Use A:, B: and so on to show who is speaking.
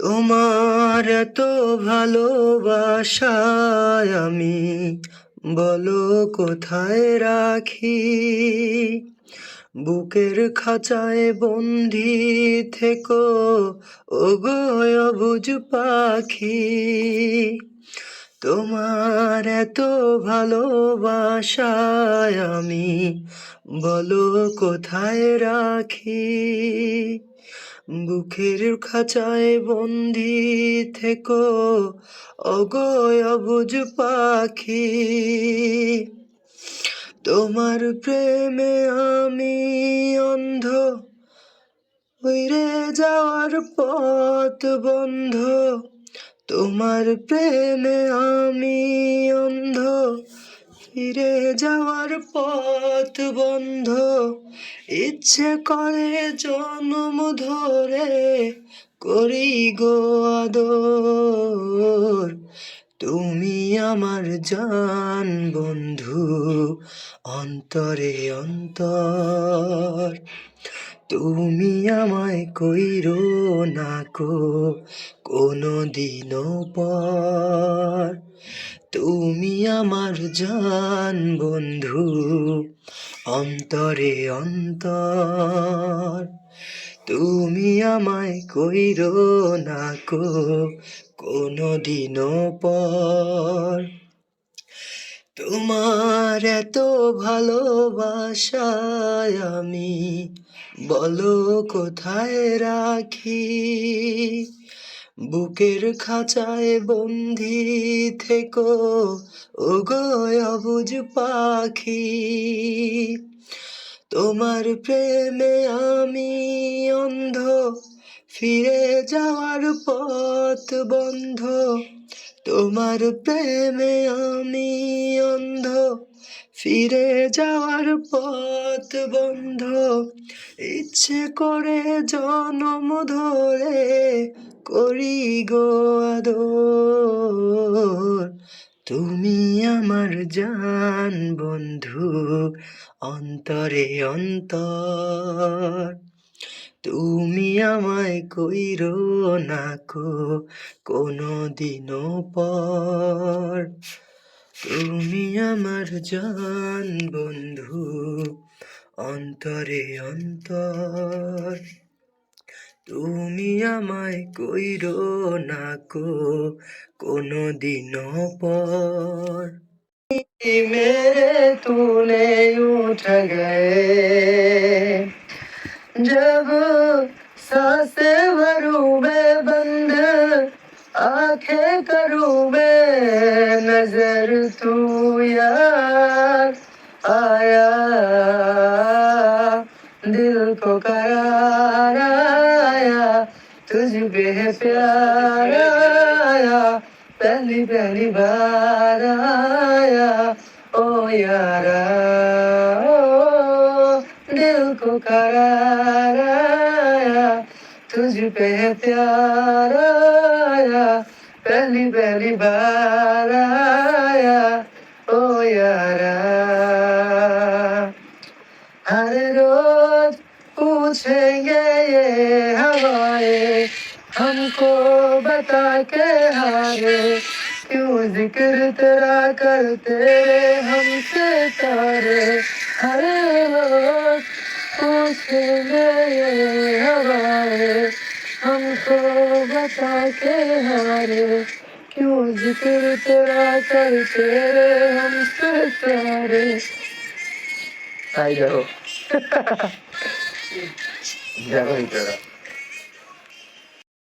A: তোমার এত ভালোবাসায় আমি বলো কোথায় রাখি। বুকের খাঁচায় বন্দি থেকো ওগো অবুঝ পাখি। তোমার এত ভালোবাসায় আমি বলো কোথায় রাখি। বুকের খাঁচায় বন্দি থেকো ওগো অবুঝ পাখি। তোমার প্রেমে আমি অন্ধ, উড়ে যাওয়ার পথ বন্ধ। তোমার প্রেমে আমি অন্ধ, ফিরে যাওয়ার পথ বন্ধ। ইচ্ছে করে জন্ম ধরে করি গো আদর। তুমি আমার জান বন্ধু, অন্তরে অন্তর। তুমি আমায় কইরো না কো কোনো দিনও পর। তুমি আমার জান বন্ধু, অন্তরে অন্তর। তুমি আমায় কইরো না কো কোনো দিনও পর। তোমার এত ভালোবাসায় আমি বলো কোথায় রাখি। বুকের খাঁচায় বন্দি থেকো ওগো অবুঝ পাখি। তোমার প্রেমে আমি অন্ধ, ফিরে যাওয়ার পথ বন্ধ। তোমার প্রেমে আমি অন্ধ, ফিরে যাওয়ার পথ বন্ধ। ইচ্ছে করে জনম ধরে করি গো আদর। তুমি আমার জান বন্ধু, অন্তরে অন্তর। তুমি আমায় কইরো না কো কোনো দিনও পর। তুমি আমার জান বন্ধু, অন্তরে অন্তর। তুমি আমায় কইরো না কো কোনো দিনও পর। मेरे तूने उठ गए जब सांसें भरूं मैं बंद, आंखें करूं मैं नजर तू यार आया। दिल को करार आया, तुझ पे है प्यार आया। पहली पहली बार आया ओ यारा, ओ दिल को करार आया, तुझ पे है प्यार आया। पहली पहली बार आया ओ यारा। हर रोज पूछेंगे ये हवाएं हमको बता के हारे, क्यों जिक्र तेरा करते हमसे तारे। हर रोज पूछेंगे ये हवाएं हमको बता के हारे, क्यों जिक्र तेरा करते हमसे तारे। आई जाओ जाओ